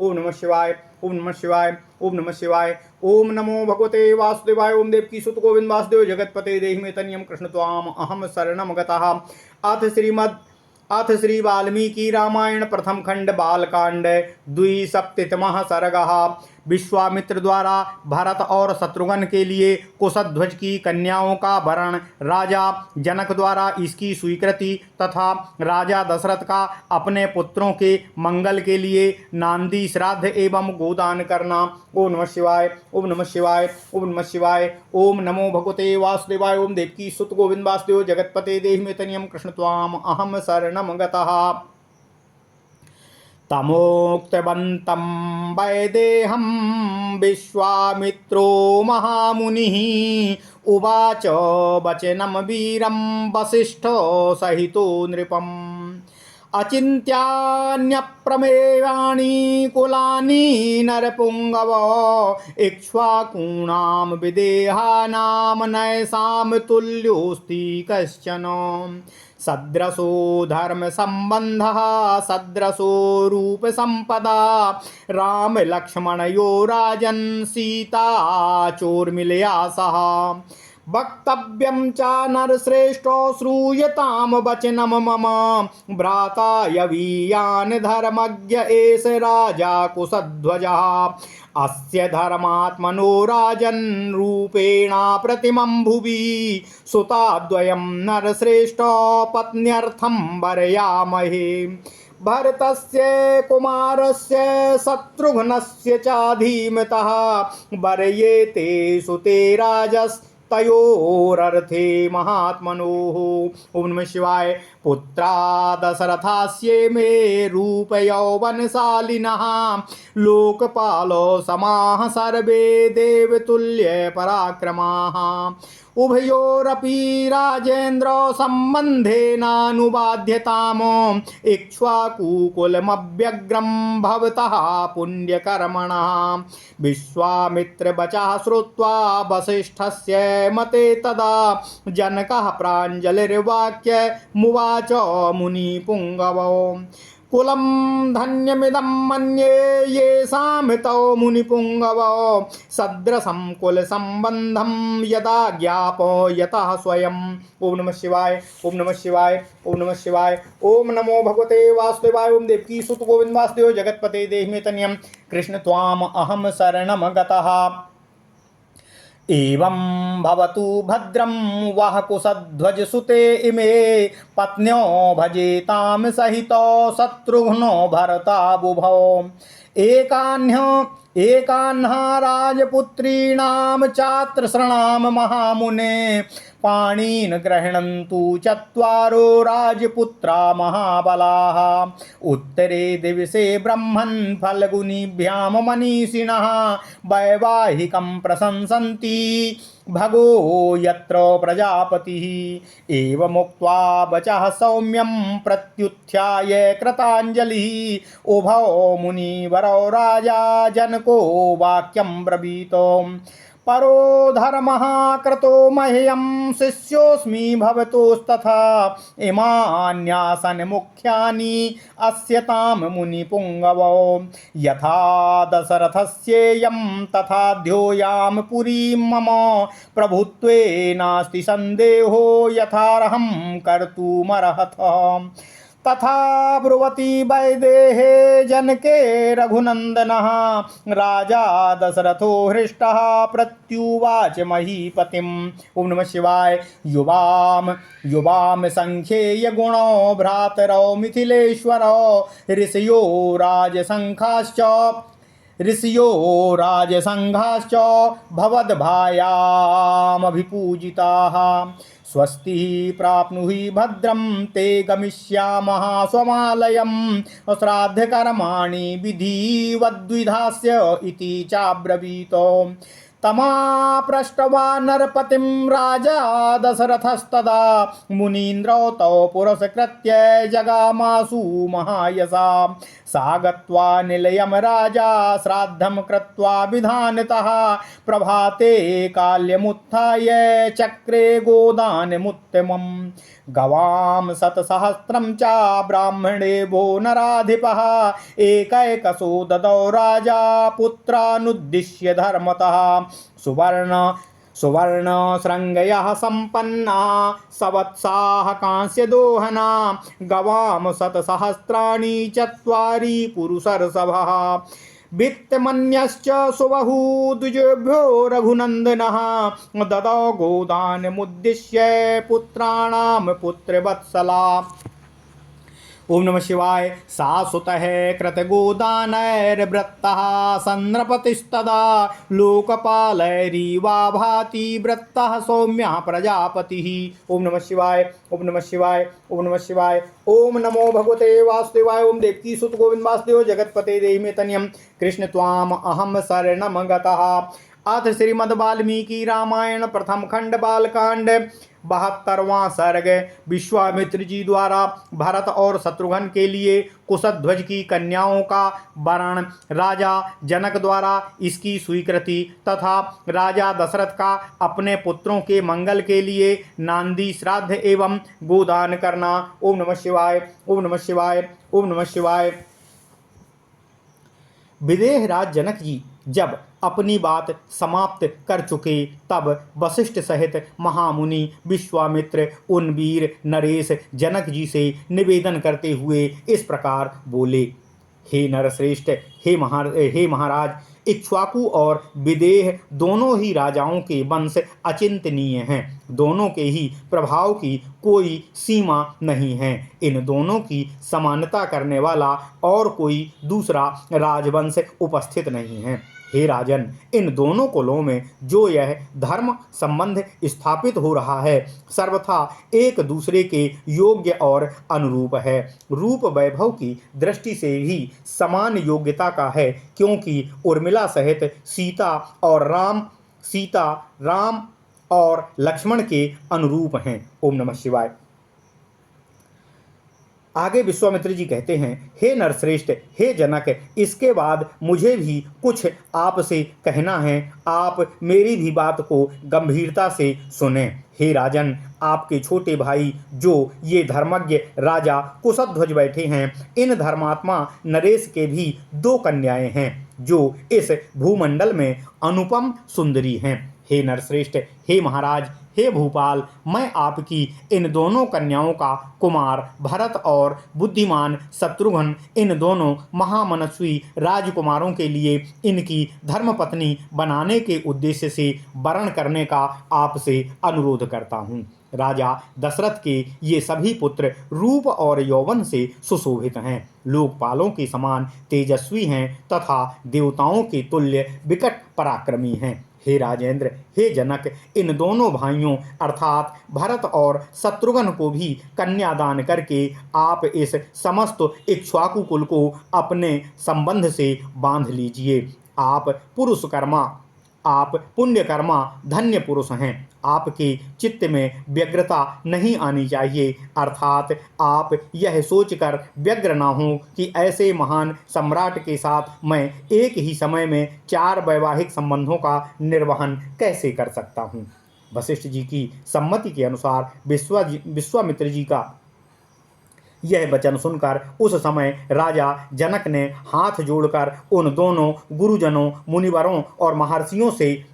ओम नमः शिवाय, ओम नमः शिवाय, ओम नमः शिवाय। ओम नमो भगवते वासुदेवाय। ओम देवकी सुत गोविंद वासुदेव जगतपते देहि मे तनियम कृष्ण त्वाम अहम शरणम गतः। अथ श्री वाल्मीकि रामायण प्रथम खंड बालकांड द्विसप्ततितमः सर्गः। विश्वामित्र द्वारा भरत और शत्रुघ्न के लिए कुशध्वज की कन्याओं का वरण, राजा जनक द्वारा इसकी स्वीकृति तथा राजा दशरथ का अपने पुत्रों के मंगल के लिए नांदी श्राद्ध एवं गोदान करना। ओम नमः शिवाय, ओम नमः शिवाय, ओम नमः शिवाय। ओम नमो भगवते वासुदेवाय। ओम देवकी सुत गोविंद वासुदेव जगतपते देहि मे तनियम कृष्ण त्वाम अहम शरणम गतः। तमोक्तवन्तं वैदेहं विश्वामित्रो महामुनिः उवाच वचनं वीरं वसिष्ठो सहितो नृपम्। अचिन्त्यान्यप्रमेयाणि कुलानि नरपुङ्गव इक्ष्वाकूणां विदेहानां नैषां तुल्योऽस्ति कश्चन। सद्रशो धर्म संबंधः सद्रशो रूप संपदा राम लक्ष्मणयो राजन् सीता चोर्मिलया सह। वक्तव्यं च नरश्रेष्ठो श्रूयतां वचनं मम भ्राता यवीयान् धर्मज्ञ एष राजा कुशध्वजः। अस्य धर्मात्मनो राजन् रूपेणा प्रतिमं भुवि सुताद्वयं नरश्रेष्ठो पत्न्यर्थं वरयामहे। भरतस्य कुमारस्य शत्रुघ्नस्य च धीमतः वरयेते सुते राजस्तयोरर्थे महात्मनोः। ओम नमः शिवाय। पुत्रा दशरथास्ये मे रूपयौवनशालिनः लोकपालो समाः सर्वे देवतुल्य पराक्रमाः। उभयोरपि राजेन्द्र सम्बन्धेनानुबाध्यताम् इक्ष्वाकुकुलमव्यग्रं भवतः पुण्यकर्मणः। विश्वामित्रवचः श्रुत्वा वसिष्ठस्य मते तदा जनकः प्राञ्जलिर्वाक्यमुवाच मुनिपुङ्गवो। कुलं धन्यमिदं मन्ये येषां तौ मुनिपुङ्गवो सदृशं कुलसम्बन्धं यदा ज्ञापयतः स्वयं। ओम नमः शिवाय, ओम नमः शिवाय, ओम नमः शिवाय। ओम नमो भगवते वासुदेवाय। ओम देवकी सुत गोविंद वासुदेव जगतपते देहि मे तनियं कृष्ण त्वाम अहम शरणम गतः। एवं भवतु भद्रं वः कुशध्वजसुते इमे पत्न्यो भजेतां सहितो शत्रुघ्नो भरताबुभौ। एकाह्ना राजपुत्रीणां चात्रसृणां महामुने पाणीन् गृह्णन्तु चत्वारो राजपुत्रा महाबलाः। उत्तरे दिवसे ब्रह्मन् फल्गुनीभ्यां मनीषिणः वैवाहिकं प्रशंसन्ति भगो यत्र प्रजापतिः। एवमुक्त्वा वचः सौम्यं प्रत्युत्थाय कृताञ्जलिः उभौ मुनिवरौ राजा जनको वाक्यं ब्रवीतो। परो धर्मः कृतो मह्यं शिष्योऽस्मि भवतोस्तथा इमान्यासन् मुख्यानि अस्यतां मुनिपुङ्गवो। यथा दशरथस्येयं तथा ध्योयां पुरीं मम प्रभुत्वे नास्ति सन्देहो यथार्हं कर्तुमर्हतः। तथा ब्रुवती वैदेहे जनके रघुनंदनः राजा दशरथो हृष्टः प्रत्युवाच महीपतिम्। ओम नमः शिवाय। युवाम संख्येय गुणो भ्रातरौ मिथिलेश्वरौ ऋषयो राजसंघाश्च भवद्भायामभिपूजिताः। स्वस्ति प्राप्नुहि भद्रं ते गमिष्यामः स्वमालयं श्राद्धकर्माणि विधिवद्विधास्य इति चाब्रवीतो। तमापृष्ट्वा नरपतिं राजा दशरथस्तदा मुनीन्द्रौ तौ पुरस्कृत्य जगामासु महायशा। सा गत्वा निलयम राजा श्राद्धम कृत्वा विधानतः प्रभाते काल्यमुत्थाय चक्रे गोदानमुत्तमम् गवां शतसहस्रं च ब्राह्मणे वो नराधिपः एकैकशो ददौ राजा पुत्रानुद्दिश्य धर्मतः सुवर्ण श्रृंगयः संपन्ना सवत्साः कांस्य दोहना गवाम शतसहस्राणि चत्वारि पुरुषर्षभः वित्तमन्यश्च सुबहू द्विजेभ्यो रघुनन्दनः ददौ गोदानमुद्दिश्य पुत्राणां पुत्रवत्सला। ओम नमः शिवाय। सासुतः कृतगोदानैर्वृत्तः सन्नृपतिस्तदा लोकपालैरीवा भाति वृत्तः सौम्यः प्रजापतिः। ओम नमः शिवाय। ओम नमः शिवाय। ओम नमः शिवाय। ओम नमो भगवते वासुदेवाय। ओम देवकी सुत गोविंद वासुदेव जगतपते देहि मे तनयम् कृष्ण त्वाम अहम शरणम गतः। अथ श्रीमद् वाल्मीकि रामायण प्रथम खंड बालकांड 72वां सर्ग। विश्वामित्र जी द्वारा भरत और शत्रुघ्न के लिए कुशध्वज की कन्याओं का वरण, राजा जनक द्वारा इसकी स्वीकृति तथा राजा दशरथ का अपने पुत्रों के मंगल के लिए नांदी श्राद्ध एवं गोदान करना। ओम नमः शिवाय। ओम नमः शिवाय। ओम नमः शिवाय। विदेह राज जनक जी जब अपनी बात समाप्त कर चुके तब वशिष्ठ सहित महामुनि विश्वामित्र उन वीर नरेश जनक जी से निवेदन करते हुए इस प्रकार बोले। हे नरश्रेष्ठ, हे महाराज, इक्ष्वाकु और विदेह दोनों ही राजाओं के वंश अचिंतनीय हैं। दोनों के ही प्रभाव की कोई सीमा नहीं है। इन दोनों की समानता करने वाला और कोई दूसरा राजवंश उपस्थित नहीं है। हे राजन, इन दोनों कुलों में जो यह धर्म संबंध स्थापित हो रहा है सर्वथा एक दूसरे के योग्य और अनुरूप है। रूप वैभव की दृष्टि से भी समान योग्यता का है, क्योंकि उर्मिला सहित सीता राम और लक्ष्मण के अनुरूप हैं। ओम नमः शिवाय। आगे विश्वामित्र जी कहते हैं, हे नरश्रेष्ठ, हे जनक, इसके बाद मुझे भी कुछ आपसे कहना है। आप मेरी भी बात को गंभीरता से सुने। हे राजन, आपके छोटे भाई जो ये धर्मज्ञ राजा कुशध्वज बैठे हैं, इन धर्मात्मा नरेश के भी 2 कन्याएं हैं जो इस भूमंडल में अनुपम सुंदरी हैं। हे नरश्रेष्ठ, हे महाराज, हे भूपाल, मैं आपकी इन दोनों कन्याओं का कुमार भरत और बुद्धिमान शत्रुघ्न इन दोनों महामनस्वी राजकुमारों के लिए इनकी धर्मपत्नी बनाने के उद्देश्य से वरण करने का आपसे अनुरोध करता हूँ। राजा दशरथ के ये सभी पुत्र रूप और यौवन से सुशोभित हैं, लोकपालों के समान तेजस्वी हैं तथा देवताओं के तुल्य विकट पराक्रमी हैं। हे राजेंद्र, हे जनक, इन दोनों भाइयों अर्थात भरत और शत्रुघ्न को भी कन्यादान करके आप इस समस्त इक्ष्वाकु कुल को अपने संबंध से बांध लीजिए। आप पुण्यकर्मा धन्य पुरुष हैं। आपके चित्त में व्यग्रता नहीं आनी चाहिए, अर्थात आप यह सोचकर व्यग्र ना हो कि ऐसे महान सम्राट के साथ मैं एक ही समय में 4 वैवाहिक संबंधों का निर्वहन कैसे कर सकता हूँ। वशिष्ठ जी की सम्मति के अनुसार विश्वामित्र जी का यह वचन सुनकर उस समय राजा जनक ने हाथ जोड़कर उन दोनों गुरुजनों, मुनिवरों और महर्षियों से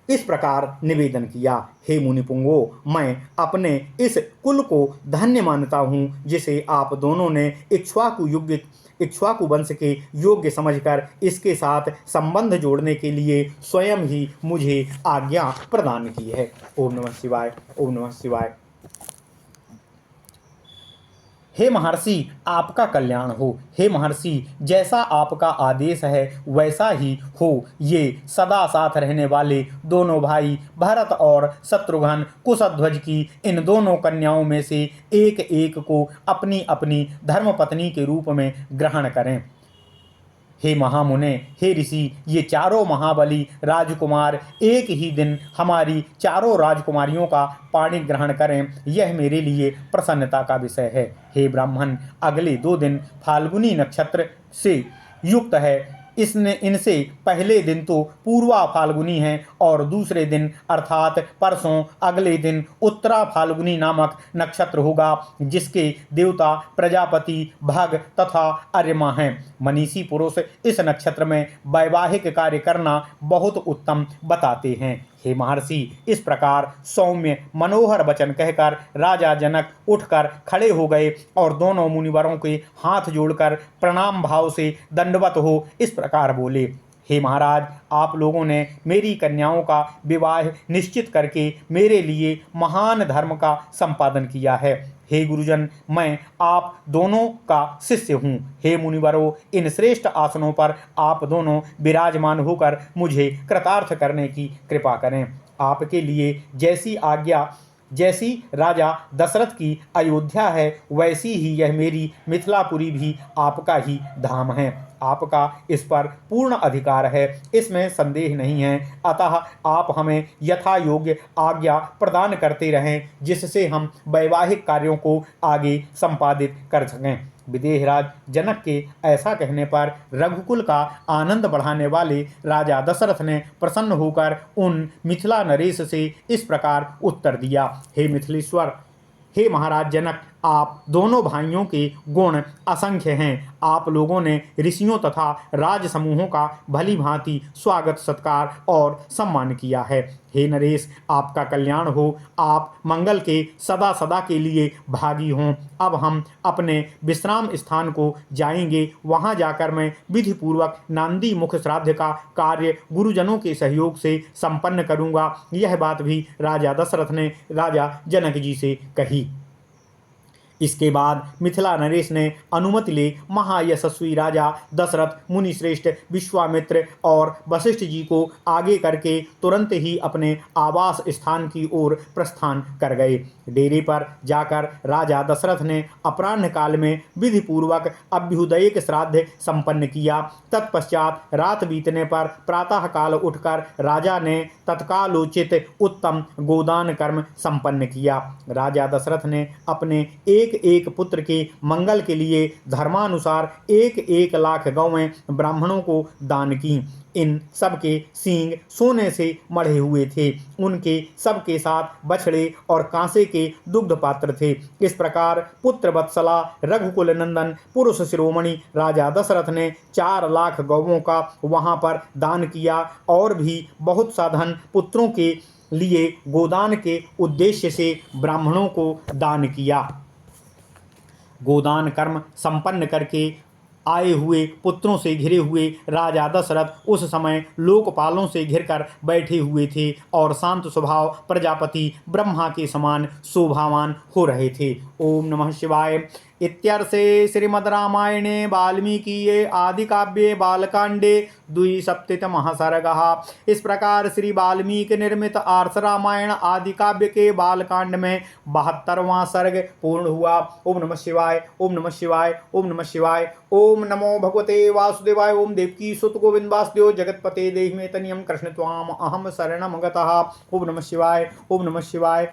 इस प्रकार निवेदन किया। हे मुनिपुंगो, मैं अपने इस कुल को धन्य मानता हूँ जिसे आप दोनों ने इक्ष्वाकु वंश के योग्य समझकर इसके साथ संबंध जोड़ने के लिए स्वयं ही मुझे आज्ञा प्रदान की है। ओम नमः शिवाय। ओम नमः शिवाय। हे महर्षि, आपका कल्याण हो। हे महर्षि, जैसा आपका आदेश है वैसा ही हो। ये सदा साथ रहने वाले दोनों भाई भरत और शत्रुघ्न कुशध्वज की इन दोनों कन्याओं में से एक एक को अपनी अपनी धर्मपत्नी के रूप में ग्रहण करें। हे महामुने, हे ऋषि, ये चारों महाबली राजकुमार एक ही दिन हमारी चारों राजकुमारियों का पाणी ग्रहण करें, यह मेरे लिए प्रसन्नता का विषय है। हे ब्राह्मण, अगले 2 दिन फाल्गुनी नक्षत्र से युक्त है। इसने इनसे पहले दिन तो पूर्वा फाल्गुनी है और दूसरे दिन अर्थात परसों अगले दिन उत्तरा फाल्गुनी नामक नक्षत्र होगा, जिसके देवता प्रजापति, भग तथा अर्यमा हैं। मनीषी पुरुष इस नक्षत्र में वैवाहिक कार्य करना बहुत उत्तम बताते हैं। हे महर्षि, इस प्रकार सौम्य मनोहर वचन कहकर राजा जनक उठकर खड़े हो गए और दोनों मुनिवरों के हाथ जोड़कर प्रणाम भाव से दंडवत हो इस प्रकार बोले। हे महाराज, आप लोगों ने मेरी कन्याओं का विवाह निश्चित करके मेरे लिए महान धर्म का संपादन किया है। हे गुरुजन, मैं आप दोनों का शिष्य हूँ। हे मुनिवरों, इन श्रेष्ठ आसनों पर आप दोनों विराजमान होकर मुझे कृतार्थ करने की कृपा करें। आपके लिए जैसी आज्ञा, जैसी राजा दशरथ की अयोध्या है, वैसी ही यह मेरी मिथिलापुरी भी आपका ही धाम है। आपका इस पर पूर्ण अधिकार है, इसमें संदेह नहीं है। अतः आप हमें यथा योग्य आज्ञा प्रदान करते रहें, जिससे हम वैवाहिक कार्यों को आगे संपादित कर सकें। विदेहराज जनक के ऐसा कहने पर रघुकुल का आनंद बढ़ाने वाले राजा दशरथ ने प्रसन्न होकर उन मिथिला नरेश से इस प्रकार उत्तर दिया। हे मिथिलेश्वर, हे महाराज जनक, आप दोनों भाइयों के गुण असंख्य हैं। आप लोगों ने ऋषियों तथा राज समूहों का भली भांति स्वागत सत्कार और सम्मान किया है। हे नरेश, आपका कल्याण हो, आप मंगल के सदा सदा के लिए भागी हों। अब हम अपने विश्राम स्थान को जाएंगे। वहां जाकर मैं विधिपूर्वक नांदी मुख श्राद्ध का कार्य गुरुजनों के सहयोग से संपन्न करूंगा। यह बात भी राजा दशरथ ने राजा जनक जी से कही। इसके बाद मिथिला नरेश ने अनुमति ले महायशस्वी राजा दशरथ, मुनिश्रेष्ठ विश्वामित्र और वशिष्ठ जी को आगे करके तुरंत ही अपने आवास स्थान की ओर प्रस्थान कर गए। डेरे पर जाकर राजा दशरथ ने अपराह्न काल में विधिपूर्वक अभ्युदयिक श्राद्ध संपन्न किया। तत्पश्चात रात बीतने पर प्रातः काल उठकर राजा ने तत्कालोचित उत्तम गोदान कर्म संपन्न किया। राजा दशरथ ने अपने एक एक पुत्र के मंगल के लिए धर्मानुसार 1-1 लाख गौवें ब्राह्मणों को दान की। इन सब के सींग सोने से मढ़े हुए थे। उनके सबके साथ बछड़े और कांसे के दुग्ध पात्र थे। इस प्रकार पुत्र वत्सला रघुकुल नंदन पुरुष शिरोमणि राजा दशरथ ने 4 लाख गौवों का वहां पर दान किया और भी बहुत सा धन पुत्रों के लिए गोदान के उद्देश्य से ब्राह्मणों को दान किया। गोदान कर्म संपन्न करके आए हुए पुत्रों से घिरे हुए राजा दशरथ उस समय लोकपालों से घिरकर बैठे हुए थे और शांत स्वभाव प्रजापति ब्रह्मा के समान शोभावान हो रहे थे। ओम नमः शिवाय। इत्यर्थे श्रीमद् रामायणे वाल्मीकिये आदि काव्ये बालकांडे द्विसप्ततितमः सर्गः। इस प्रकार श्री वाल्मीकि निर्मित आर्ष रामायण आदि काव्य के बालकांड में 72वां सर्ग पूर्ण हुआ। ओम नमः शिवाय, ओम नमः शिवाय, ओम नमः शिवाय। ओम नमो भगवते वासुदेवाय। ओम देवकी सुत गोविंद वासुदेव जगतपते देहि में तनियम कृष्ण त्वाम अहम शरणम गतः। ओम नमः शिवाय, ओम नमः शिवाय।